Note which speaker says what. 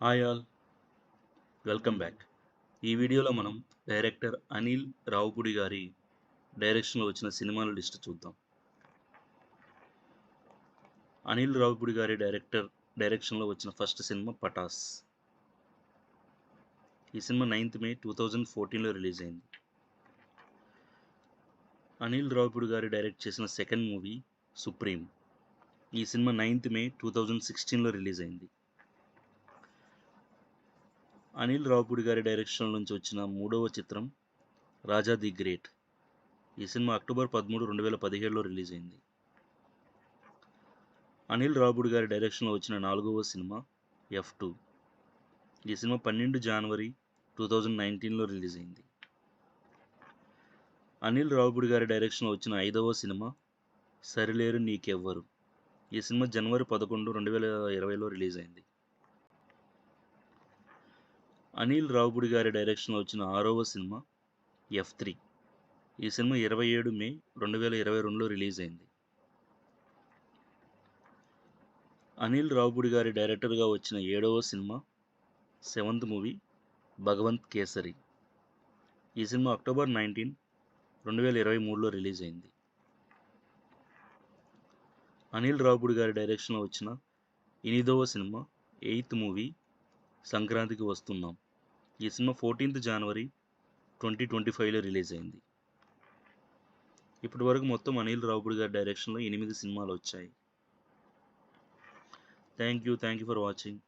Speaker 1: Hi all, welcome back. ఈ వీడియోలో మనం డైరెక్టర్ అనిల్ రావుపూడి గారి డైరెక్షన్లో వచ్చిన సినిమాల లిస్ట్ చూద్దాం. అనిల్ రావుపూడి గారి డైరెక్షన్లో వచ్చిన ఫస్ట్ సినిమా పటాస్. ఈ సినిమా 9th May 2014లో రిలీజ్ అయింది. అనిల్ రావుపూడి గారి డైరెక్ట్ చేసిన సెకండ్ మూవీ సుప్రీం. ఈ సినిమా 9th May 2016లో రిలీజ్ అయింది. అనిల్ రావుపూడి గారి డైరెక్షన్ నుంచి వచ్చిన మూడవ చిత్రం రాజా ది గ్రేట్. ఈ సినిమా అక్టోబర్ 13, 2017లో రిలీజ్ అయింది. అనిల్ రావుపూడి గారి డైరెక్షన్లో వచ్చిన నాలుగవ సినిమా F2. ఈ సినిమా 12 జనవరి 2019లో రిలీజ్ అయింది. అనిల్ రావుపూడి గారి డైరెక్షన్లో వచ్చిన ఐదవ సినిమా సరిలేరు నీకెవ్వరు. ఈ సినిమా జనవరి 11, 2020లో రిలీజ్ అయింది. అనిల్ రావుపూడి గారి డైరెక్షన్లో వచ్చిన ఆరవ సినిమా F3. ఈ సినిమా 27 మే 2022లో రిలీజ్ అయింది. అనిల్ రావుపూడి గారి డైరెక్టర్గా వచ్చిన ఏడవ cinema 7th movie Bhagavanth kesari. ఈ సినిమా అక్టోబర్ 19, 2023లో రిలీజ్ అయింది. అనిల్ రావుపూడి గారి డైరెక్షన్లో వచ్చిన 8వ సినిమా 8th మూవీ సంక్రాంతికి వస్తున్నాం. ఈ సినిమా 14th జనవరి 2025లో రిలీజ్ అయింది. ఇప్పటి వరకు మొత్తం అనిల్ రావుపూడి గారి డైరెక్షన్లో 8 సినిమాలు వచ్చాయి. Thank you for watching.